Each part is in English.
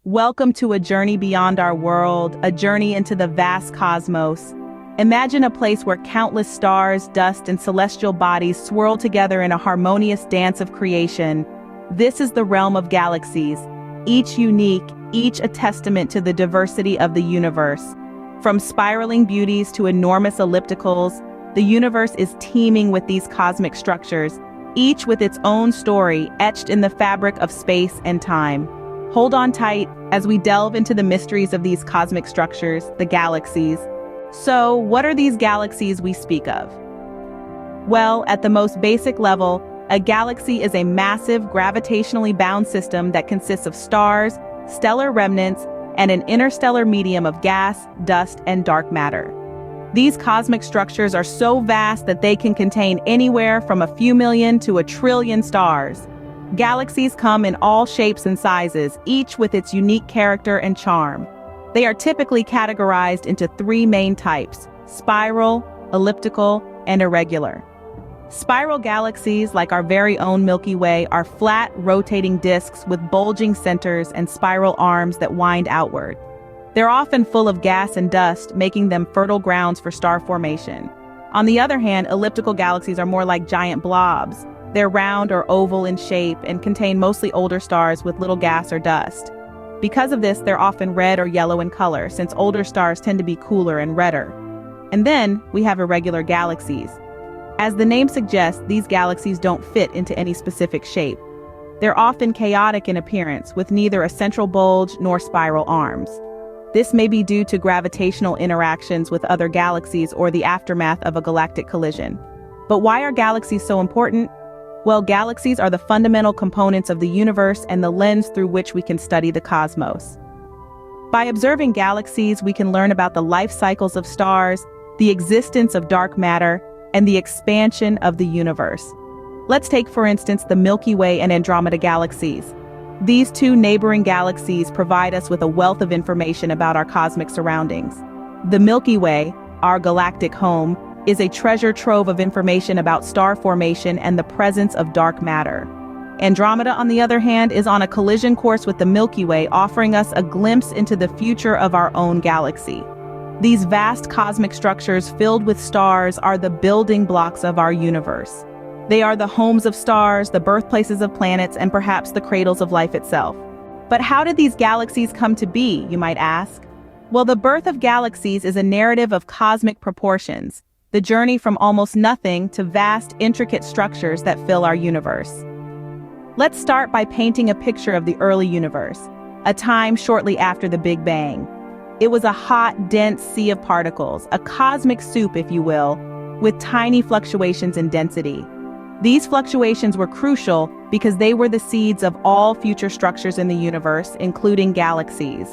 Welcome to a journey beyond our world, a journey into the vast cosmos. Imagine a place where countless stars, dust, and celestial bodies swirl together in a harmonious dance of creation. This is the realm of galaxies, each unique, each a testament to the diversity of the universe. From spiraling beauties to enormous ellipticals, the universe is teeming with these cosmic structures, each with its own story etched in the fabric of space and time. Hold on tight as we delve into the mysteries of these cosmic structures, the galaxies. So, what are these galaxies we speak of? Well, at the most basic level, a galaxy is a massive, gravitationally bound system that consists of stars, stellar remnants, and an interstellar medium of gas, dust, and dark matter. These cosmic structures are so vast that they can contain anywhere from a few million to a trillion stars. Galaxies come in all shapes and sizes, each with its unique character and charm. They are typically categorized into three main types: spiral, elliptical, and irregular. Spiral galaxies, like our very own Milky Way, are flat, rotating disks with bulging centers and spiral arms that wind outward. They're often full of gas and dust, making them fertile grounds for star formation. On the other hand, elliptical galaxies are more like giant blobs. They're round or oval in shape and contain mostly older stars with little gas or dust. Because of this, they're often red or yellow in color, since older stars tend to be cooler and redder. And then we have irregular galaxies. As the name suggests, these galaxies don't fit into any specific shape. They're often chaotic in appearance, with neither a central bulge nor spiral arms. This may be due to gravitational interactions with other galaxies or the aftermath of a galactic collision. But why are galaxies so important? Well, galaxies are the fundamental components of the universe and the lens through which we can study the cosmos. By observing galaxies, we can learn about the life cycles of stars, the existence of dark matter, and the expansion of the universe. Let's take, for instance, the Milky Way and Andromeda galaxies. These two neighboring galaxies provide us with a wealth of information about our cosmic surroundings. The Milky Way, our galactic home, is a treasure trove of information about star formation and the presence of dark matter. Andromeda, on the other hand, is on a collision course with the Milky Way, offering us a glimpse into the future of our own galaxy. These vast cosmic structures filled with stars are the building blocks of our universe. They are the homes of stars, the birthplaces of planets, and perhaps the cradles of life itself. But how did these galaxies come to be, you might ask? Well, the birth of galaxies is a narrative of cosmic proportions, the journey from almost nothing to vast, intricate structures that fill our universe. Let's start by painting a picture of the early universe, a time shortly after the Big Bang. It was a hot, dense sea of particles, a cosmic soup, if you will, with tiny fluctuations in density. These fluctuations were crucial because they were the seeds of all future structures in the universe, including galaxies.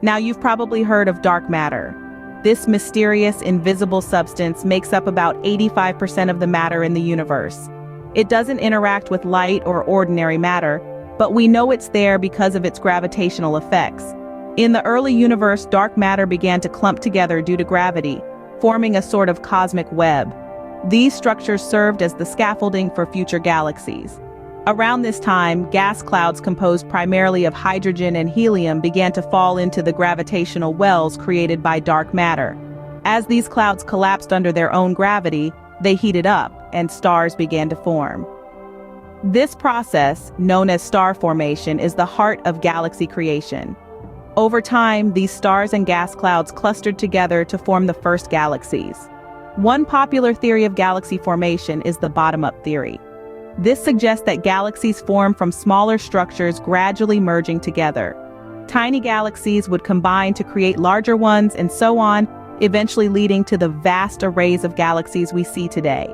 Now, you've probably heard of dark matter. This mysterious, invisible substance makes up about 85% of the matter in the universe. It doesn't interact with light or ordinary matter, but we know it's there because of its gravitational effects. In the early universe, dark matter began to clump together due to gravity, forming a sort of cosmic web. These structures served as the scaffolding for future galaxies. Around this time, gas clouds composed primarily of hydrogen and helium began to fall into the gravitational wells created by dark matter. As these clouds collapsed under their own gravity, they heated up, and stars began to form. This process, known as star formation, is the heart of galaxy creation. Over time, these stars and gas clouds clustered together to form the first galaxies. One popular theory of galaxy formation is the bottom-up theory. This suggests that galaxies form from smaller structures gradually merging together. Tiny galaxies would combine to create larger ones, and so on, eventually leading to the vast arrays of galaxies we see today.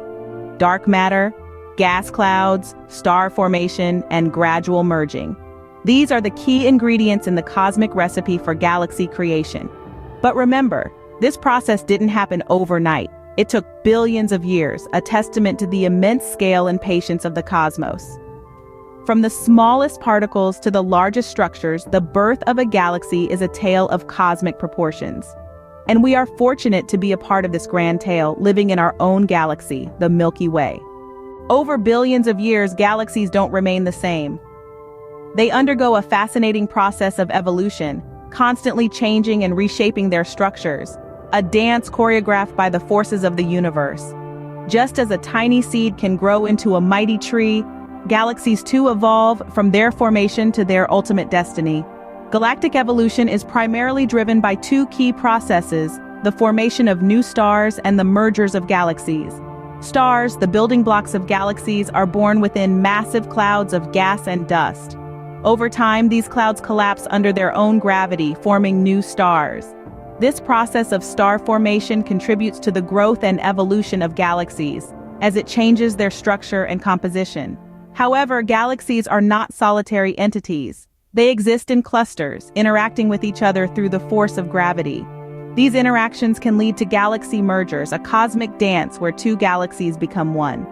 Dark matter, gas clouds, star formation, and gradual merging. These are the key ingredients in the cosmic recipe for galaxy creation. But remember, this process didn't happen overnight. It took billions of years, a testament to the immense scale and patience of the cosmos. From the smallest particles to the largest structures, the birth of a galaxy is a tale of cosmic proportions. And we are fortunate to be a part of this grand tale, living in our own galaxy, the Milky Way. Over billions of years, galaxies don't remain the same. They undergo a fascinating process of evolution, constantly changing and reshaping their structures, a dance choreographed by the forces of the universe. Just as a tiny seed can grow into a mighty tree, galaxies too evolve from their formation to their ultimate destiny. Galactic evolution is primarily driven by two key processes: the formation of new stars and the mergers of galaxies. Stars, the building blocks of galaxies, are born within massive clouds of gas and dust. Over time, these clouds collapse under their own gravity, forming new stars. This process of star formation contributes to the growth and evolution of galaxies, as it changes their structure and composition. However, galaxies are not solitary entities. They exist in clusters, interacting with each other through the force of gravity. These interactions can lead to galaxy mergers, a cosmic dance where two galaxies become one.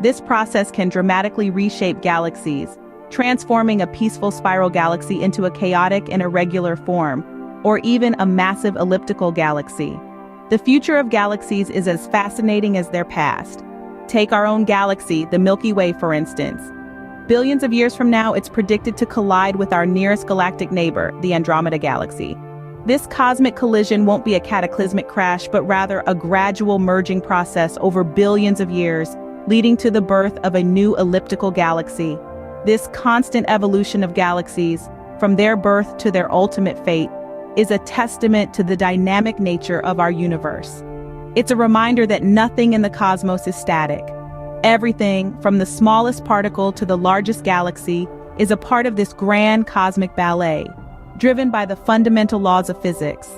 This process can dramatically reshape galaxies, transforming a peaceful spiral galaxy into a chaotic and irregular form, or even a massive elliptical galaxy. The future of galaxies is as fascinating as their past. Take our own galaxy, the Milky Way, for instance. Billions of years from now, it's predicted to collide with our nearest galactic neighbor, the Andromeda galaxy. This cosmic collision won't be a cataclysmic crash, but rather a gradual merging process over billions of years, leading to the birth of a new elliptical galaxy. This constant evolution of galaxies, from their birth to their ultimate fate, is a testament to the dynamic nature of our universe. It's a reminder that nothing in the cosmos is static. Everything, from the smallest particle to the largest galaxy, is a part of this grand cosmic ballet, driven by the fundamental laws of physics.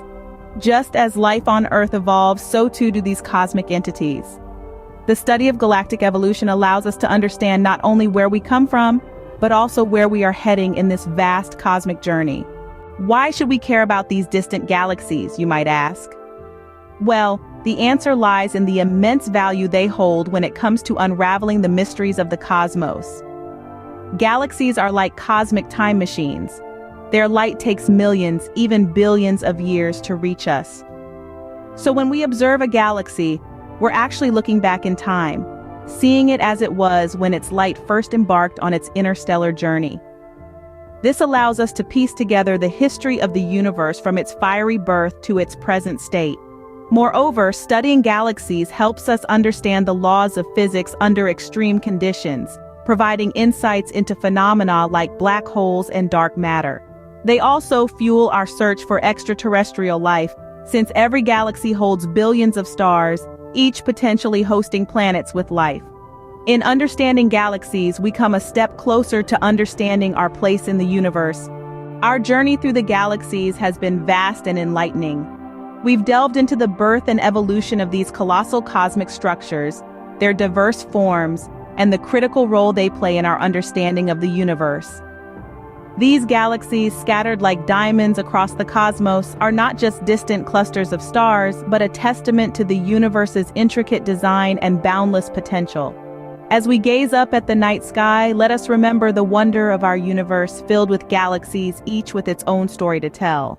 Just as life on Earth evolves, so too do these cosmic entities. The study of galactic evolution allows us to understand not only where we come from, but also where we are heading in this vast cosmic journey. Why should we care about these distant galaxies, you might ask? Well, the answer lies in the immense value they hold when it comes to unraveling the mysteries of the cosmos. Galaxies are like cosmic time machines. Their light takes millions, even billions of years to reach us. So when we observe a galaxy, we're actually looking back in time, seeing it as it was when its light first embarked on its interstellar journey. This allows us to piece together the history of the universe from its fiery birth to its present state. Moreover, studying galaxies helps us understand the laws of physics under extreme conditions, providing insights into phenomena like black holes and dark matter. They also fuel our search for extraterrestrial life, since every galaxy holds billions of stars, each potentially hosting planets with life. In understanding galaxies, we come a step closer to understanding our place in the universe. Our journey through the galaxies has been vast and enlightening. We've delved into the birth and evolution of these colossal cosmic structures, their diverse forms, and the critical role they play in our understanding of the universe. These galaxies, scattered like diamonds across the cosmos, are not just distant clusters of stars, but a testament to the universe's intricate design and boundless potential. As we gaze up at the night sky, let us remember the wonder of our universe filled with galaxies, each with its own story to tell.